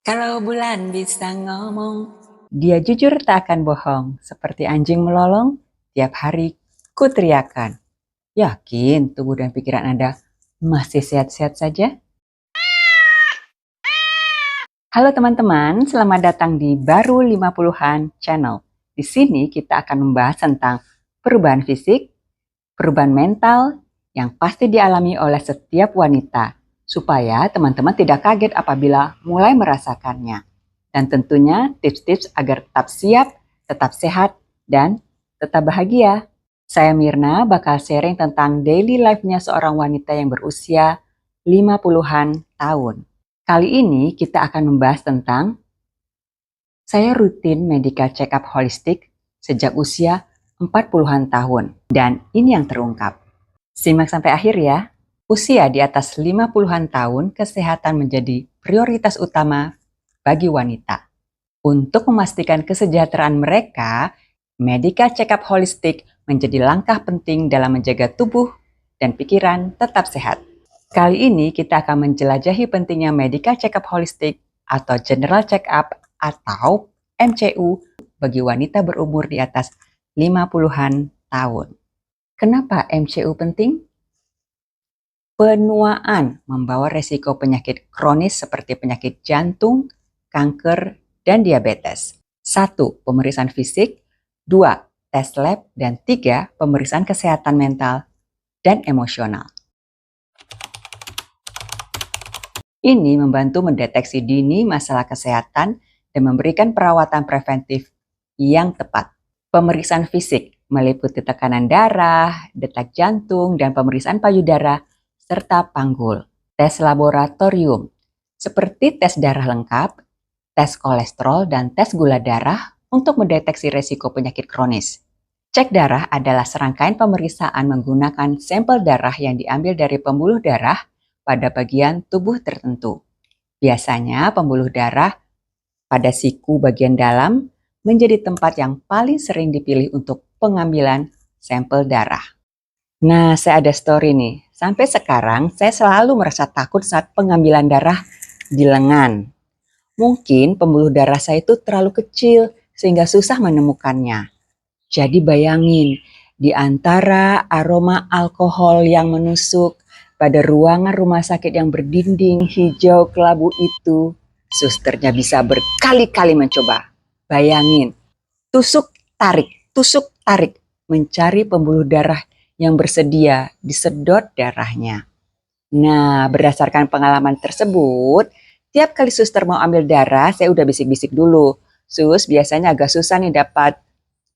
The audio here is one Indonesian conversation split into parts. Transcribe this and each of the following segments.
Kalau bulan bisa ngomong, Dia jujur tak akan bohong, seperti anjing melolong, tiap hari ku teriakan. Yakin tubuh dan pikiran Anda masih sehat-sehat saja? Halo teman-teman, selamat datang di Baru 50-an Channel. Di sini kita akan membahas tentang perubahan fisik, perubahan mental yang pasti dialami oleh setiap wanita, supaya teman-teman tidak kaget apabila mulai merasakannya. Dan tentunya tips-tips agar tetap siap, tetap sehat, dan tetap bahagia. Saya Mirna bakal sharing tentang daily life-nya seorang wanita yang berusia 50-an tahun. Kali ini kita akan membahas tentang saya rutin medical check-up holistik sejak usia 40-an tahun. Dan ini yang terungkap. Simak sampai akhir ya. Usia di atas 50-an tahun, kesehatan menjadi prioritas utama bagi wanita. Untuk memastikan kesejahteraan mereka, medical check-up holistik menjadi langkah penting dalam menjaga tubuh dan pikiran tetap sehat. Kali ini kita akan menjelajahi pentingnya medical check-up holistik atau general check-up atau MCU bagi wanita berumur di atas 50-an tahun. Kenapa MCU penting? Penuaan membawa resiko penyakit kronis seperti penyakit jantung, kanker, dan diabetes. 1. Pemeriksaan fisik. 2. Tes lab. Dan 3. Pemeriksaan kesehatan mental dan emosional. Ini membantu mendeteksi dini masalah kesehatan dan memberikan perawatan preventif yang tepat. Pemeriksaan fisik meliputi tekanan darah, detak jantung, dan pemeriksaan payudara, serta panggul. Tes laboratorium seperti tes darah lengkap, tes kolesterol, dan tes gula darah untuk mendeteksi resiko penyakit kronis. Cek darah adalah serangkaian pemeriksaan menggunakan sampel darah yang diambil dari pembuluh darah pada bagian tubuh tertentu. Biasanya pembuluh darah pada siku bagian dalam menjadi tempat yang paling sering dipilih untuk pengambilan sampel darah. Nah, saya ada story nih. Sampai sekarang saya selalu merasa takut saat pengambilan darah di lengan. Mungkin pembuluh darah saya itu terlalu kecil sehingga susah menemukannya. Jadi bayangin, di antara aroma alkohol yang menusuk pada ruangan rumah sakit yang berdinding hijau kelabu itu, susternya bisa berkali-kali mencoba. Bayangin, tusuk tarik, mencari pembuluh darah yang bersedia disedot darahnya. Nah, berdasarkan pengalaman tersebut, tiap kali suster mau ambil darah, saya udah bisik-bisik dulu. Sus, biasanya agak susah nih dapat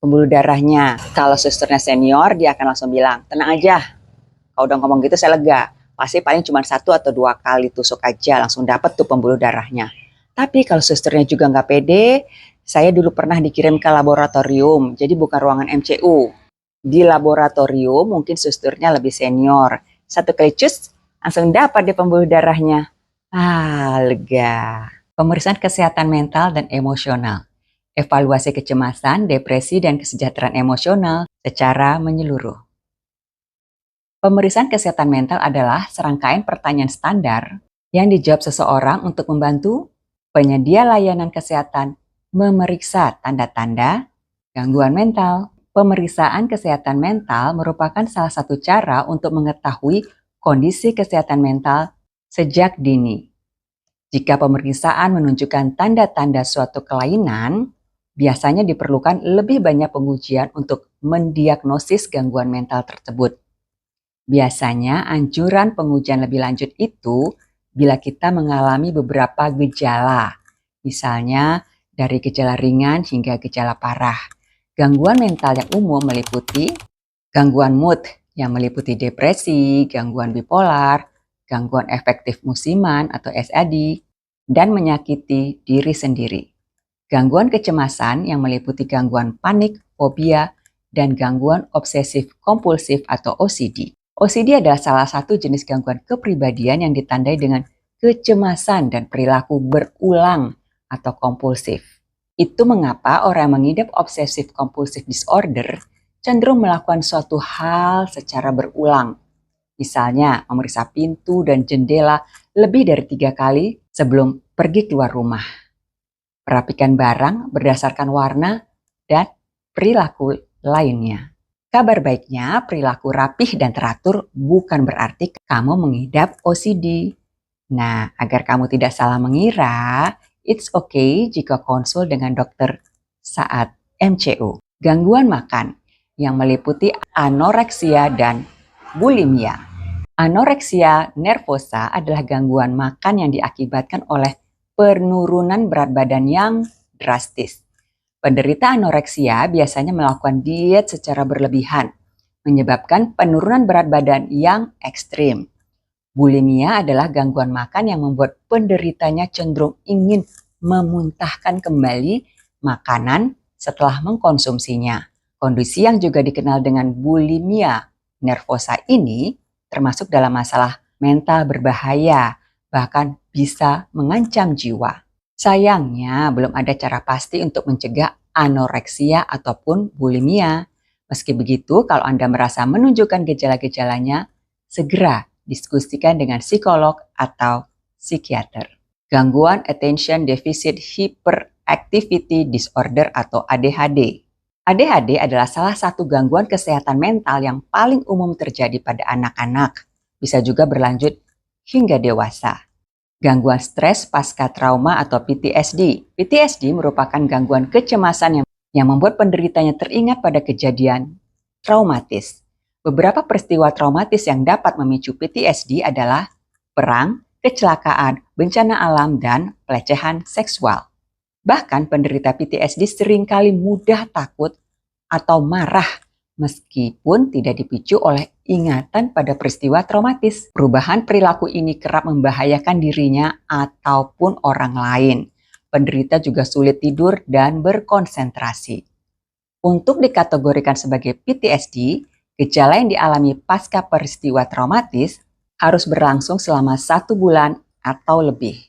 pembuluh darahnya. Kalau susternya senior, dia akan langsung bilang, tenang aja. Kalau udah ngomong gitu saya lega. Pasti paling cuma 1 atau 2 kali tusuk aja langsung dapat tuh pembuluh darahnya. Tapi kalau susternya juga nggak pede, saya dulu pernah dikirim ke laboratorium, jadi bukan ruangan MCU. Di laboratorium mungkin susternya lebih senior. 1 kali cus, langsung dapat deh pembuluh darahnya. Lega. Pemeriksaan kesehatan mental dan emosional. Evaluasi kecemasan, depresi, dan kesejahteraan emosional secara menyeluruh. Pemeriksaan kesehatan mental adalah serangkaian pertanyaan standar yang dijawab seseorang untuk membantu penyedia layanan kesehatan memeriksa tanda-tanda gangguan mental. Pemeriksaan kesehatan mental merupakan salah satu cara untuk mengetahui kondisi kesehatan mental sejak dini. Jika pemeriksaan menunjukkan tanda-tanda suatu kelainan, biasanya diperlukan lebih banyak pengujian untuk mendiagnosis gangguan mental tersebut. Biasanya anjuran pengujian lebih lanjut itu bila kita mengalami beberapa gejala, misalnya dari gejala ringan hingga gejala parah. Gangguan mental yang umum meliputi gangguan mood yang meliputi depresi, gangguan bipolar, gangguan afektif musiman atau SAD, dan menyakiti diri sendiri. Gangguan kecemasan yang meliputi gangguan panik, fobia, dan gangguan obsesif kompulsif atau OCD. OCD adalah salah satu jenis gangguan kepribadian yang ditandai dengan kecemasan dan perilaku berulang atau kompulsif. Itu mengapa orang yang mengidap obsesif kompulsif disorder cenderung melakukan suatu hal secara berulang. Misalnya memeriksa pintu dan jendela lebih dari 3 kali sebelum pergi keluar rumah. Perapikan barang berdasarkan warna dan perilaku lainnya. Kabar baiknya, perilaku rapih dan teratur bukan berarti kamu mengidap OCD. Nah, agar kamu tidak salah mengira, it's okay jika konsul dengan dokter saat MCU. Gangguan makan yang meliputi anoreksia dan bulimia. Anoreksia nervosa adalah gangguan makan yang diakibatkan oleh penurunan berat badan yang drastis. Penderita anoreksia biasanya melakukan diet secara berlebihan, menyebabkan penurunan berat badan yang ekstrim. Bulimia adalah gangguan makan yang membuat penderitanya cenderung ingin memuntahkan kembali makanan setelah mengkonsumsinya. Kondisi yang juga dikenal dengan bulimia nervosa ini termasuk dalam masalah mental berbahaya, bahkan bisa mengancam jiwa. Sayangnya, belum ada cara pasti untuk mencegah anoreksia ataupun bulimia. Meski begitu, kalau Anda merasa menunjukkan gejala-gejalanya, segera diskusikan dengan psikolog atau psikiater. Gangguan Attention Deficit Hyperactivity Disorder atau ADHD. ADHD adalah salah satu gangguan kesehatan mental yang paling umum terjadi pada anak-anak. Bisa juga berlanjut hingga dewasa. Gangguan stres pasca trauma atau PTSD. PTSD merupakan gangguan kecemasan yang membuat penderitanya teringat pada kejadian traumatis. Beberapa peristiwa traumatis yang dapat memicu PTSD adalah perang, kecelakaan, bencana alam, dan pelecehan seksual. Bahkan penderita PTSD seringkali mudah takut atau marah meskipun tidak dipicu oleh ingatan pada peristiwa traumatis. Perubahan perilaku ini kerap membahayakan dirinya ataupun orang lain. Penderita juga sulit tidur dan berkonsentrasi. Untuk dikategorikan sebagai PTSD, gejala yang dialami pasca peristiwa traumatis harus berlangsung selama 1 bulan atau lebih.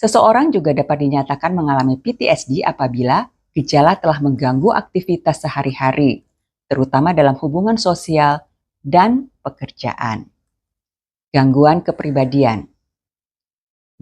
Seseorang juga dapat dinyatakan mengalami PTSD apabila gejala telah mengganggu aktivitas sehari-hari, terutama dalam hubungan sosial dan pekerjaan. Gangguan kepribadian.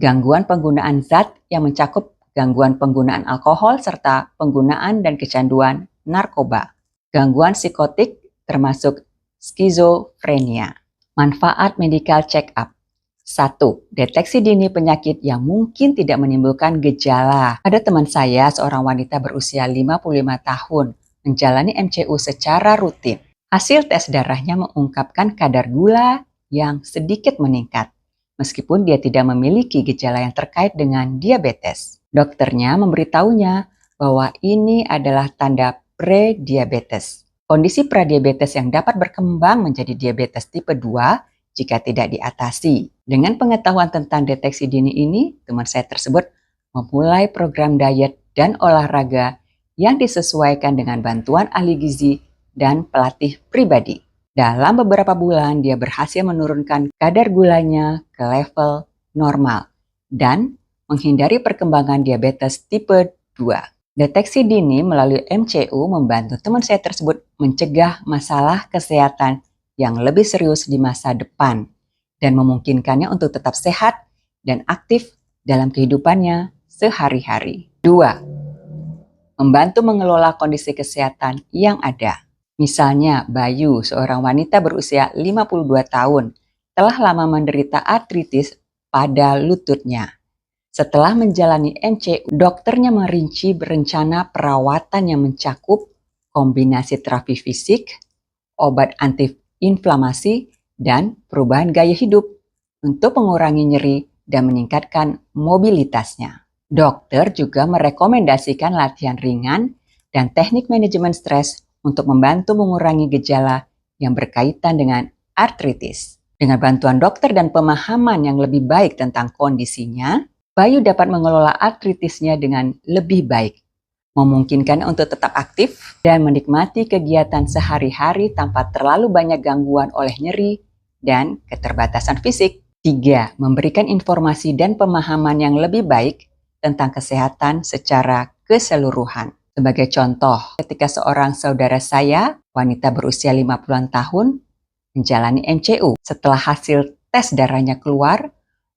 Gangguan penggunaan zat yang mencakup gangguan penggunaan alkohol serta penggunaan dan kecanduan narkoba. Gangguan psikotik termasuk skizofrenia. Manfaat medical check-up. 1. Deteksi dini penyakit yang mungkin tidak menimbulkan gejala. Ada teman saya, seorang wanita berusia 55 tahun, menjalani MCU secara rutin. Hasil tes darahnya mengungkapkan kadar gula yang sedikit meningkat, meskipun dia tidak memiliki gejala yang terkait dengan diabetes. Dokternya memberitahunya bahwa ini adalah tanda pre-diabetes. Kondisi pradiabetes yang dapat berkembang menjadi diabetes tipe 2 jika tidak diatasi. Dengan pengetahuan tentang deteksi dini ini, teman saya tersebut memulai program diet dan olahraga yang disesuaikan dengan bantuan ahli gizi dan pelatih pribadi. Dalam beberapa bulan, dia berhasil menurunkan kadar gulanya ke level normal dan menghindari perkembangan diabetes tipe 2. Deteksi dini melalui MCU membantu teman saya tersebut mencegah masalah kesehatan yang lebih serius di masa depan dan memungkinkannya untuk tetap sehat dan aktif dalam kehidupannya sehari-hari. 2. Membantu mengelola kondisi kesehatan yang ada. Misalnya, Bayu, seorang wanita berusia 52 tahun, telah lama menderita artritis pada lututnya. Setelah menjalani MCU, dokternya merinci berencana perawatan yang mencakup kombinasi terapi fisik, obat anti-inflamasi, dan perubahan gaya hidup untuk mengurangi nyeri dan meningkatkan mobilitasnya. Dokter juga merekomendasikan latihan ringan dan teknik manajemen stres untuk membantu mengurangi gejala yang berkaitan dengan artritis. Dengan bantuan dokter dan pemahaman yang lebih baik tentang kondisinya, Bayu dapat mengelola artritisnya dengan lebih baik, memungkinkan untuk tetap aktif dan menikmati kegiatan sehari-hari tanpa terlalu banyak gangguan oleh nyeri dan keterbatasan fisik. 3. Memberikan informasi dan pemahaman yang lebih baik tentang kesehatan secara keseluruhan. Sebagai contoh, ketika seorang saudara saya, wanita berusia 50-an tahun, menjalani MCU. Setelah hasil tes darahnya keluar,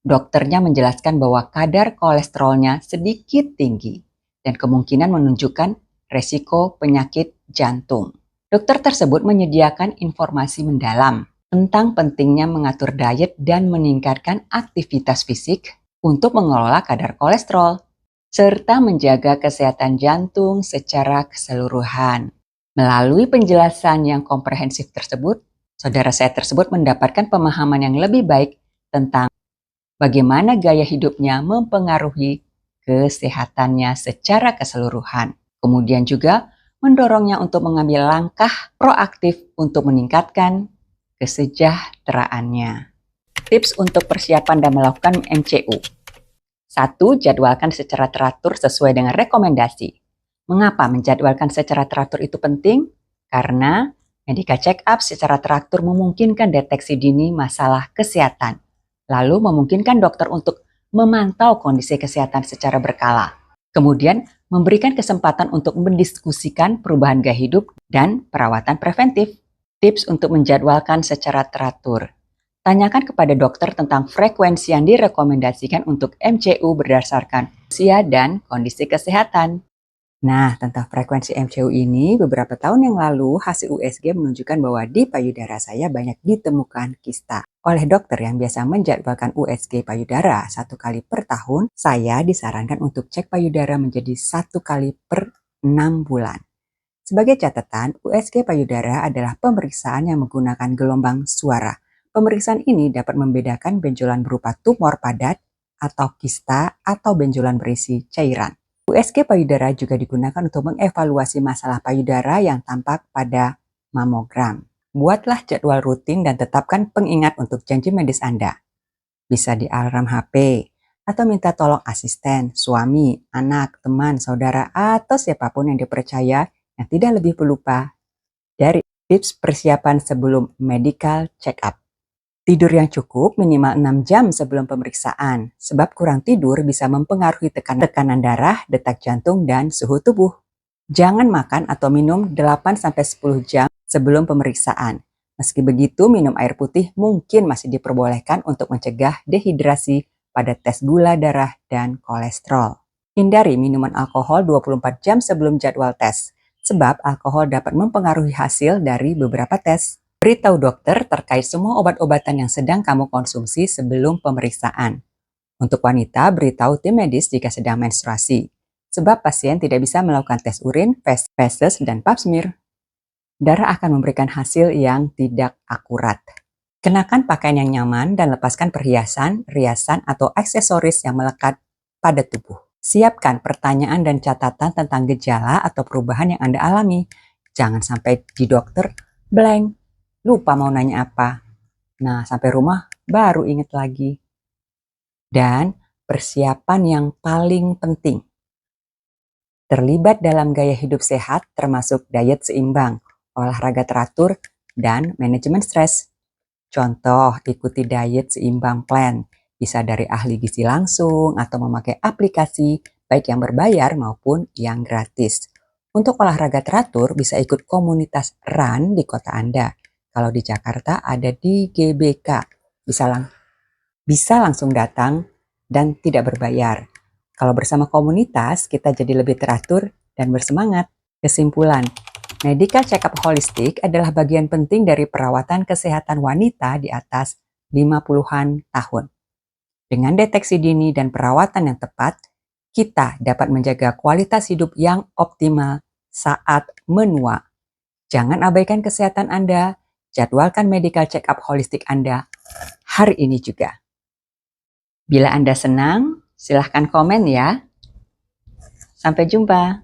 Dokternya menjelaskan bahwa kadar kolesterolnya sedikit tinggi dan kemungkinan menunjukkan resiko penyakit jantung. Dokter tersebut menyediakan informasi mendalam tentang pentingnya mengatur diet dan meningkatkan aktivitas fisik untuk mengelola kadar kolesterol, serta menjaga kesehatan jantung secara keseluruhan. Melalui penjelasan yang komprehensif tersebut, saudara saya tersebut mendapatkan pemahaman yang lebih baik tentang bagaimana gaya hidupnya mempengaruhi kesehatannya secara keseluruhan. Kemudian juga mendorongnya untuk mengambil langkah proaktif untuk meningkatkan kesejahteraannya. Tips untuk persiapan dan melakukan MCU. 1. Jadwalkan secara teratur sesuai dengan rekomendasi. Mengapa menjadwalkan secara teratur itu penting? Karena medical check-up secara teratur memungkinkan deteksi dini masalah kesehatan, lalu memungkinkan dokter untuk memantau kondisi kesehatan secara berkala. Kemudian, memberikan kesempatan untuk mendiskusikan perubahan gaya hidup dan perawatan preventif. Tips untuk menjadwalkan secara teratur. Tanyakan kepada dokter tentang frekuensi yang direkomendasikan untuk MCU berdasarkan usia dan kondisi kesehatan. Nah, tentang frekuensi MCU ini, beberapa tahun yang lalu hasil USG menunjukkan bahwa di payudara saya banyak ditemukan kista. Oleh dokter yang biasa menjadwalkan USG payudara 1 kali per tahun, saya disarankan untuk cek payudara menjadi 1 kali per 6 bulan. Sebagai catatan, USG payudara adalah pemeriksaan yang menggunakan gelombang suara. Pemeriksaan ini dapat membedakan benjolan berupa tumor padat atau kista atau benjolan berisi cairan. USG payudara juga digunakan untuk mengevaluasi masalah payudara yang tampak pada mamogram. Buatlah jadwal rutin dan tetapkan pengingat untuk janji medis Anda. Bisa di alarm HP, atau minta tolong asisten, suami, anak, teman, saudara, atau siapapun yang dipercaya yang tidak lebih pelupa dari tips persiapan sebelum medical check-up. Tidur yang cukup minimal 6 jam sebelum pemeriksaan, sebab kurang tidur bisa mempengaruhi tekanan darah, detak jantung, dan suhu tubuh. Jangan makan atau minum 8-10 jam sebelum pemeriksaan. Meski begitu, minum air putih mungkin masih diperbolehkan untuk mencegah dehidrasi pada tes gula darah dan kolesterol. Hindari minuman alkohol 24 jam sebelum jadwal tes, sebab alkohol dapat mempengaruhi hasil dari beberapa tes. Beritahu dokter terkait semua obat-obatan yang sedang kamu konsumsi sebelum pemeriksaan. Untuk wanita, beritahu tim medis jika sedang menstruasi, sebab pasien tidak bisa melakukan tes urin, feses, dan pap smear. Darah akan memberikan hasil yang tidak akurat. Kenakan pakaian yang nyaman dan lepaskan perhiasan, riasan, atau aksesoris yang melekat pada tubuh. Siapkan pertanyaan dan catatan tentang gejala atau perubahan yang Anda alami. Jangan sampai di dokter blank. Lupa mau nanya apa. Nah, sampai rumah baru ingat lagi. Dan persiapan yang paling penting. Terlibat dalam gaya hidup sehat termasuk diet seimbang, olahraga teratur, dan manajemen stres. Contoh, ikuti diet seimbang plan. Bisa dari ahli gizi langsung atau memakai aplikasi baik yang berbayar maupun yang gratis. Untuk olahraga teratur bisa ikut komunitas run di kota Anda. Kalau di Jakarta ada di GBK, bisa langsung datang dan tidak berbayar. Kalau bersama komunitas, kita jadi lebih teratur dan bersemangat. Kesimpulan, medical check-up holistik adalah bagian penting dari perawatan kesehatan wanita di atas 50-an tahun. Dengan deteksi dini dan perawatan yang tepat, kita dapat menjaga kualitas hidup yang optimal saat menua. Jangan abaikan kesehatan Anda. Jadwalkan medical check-up holistik Anda hari ini juga. Bila Anda senang, silahkan komen ya. Sampai jumpa.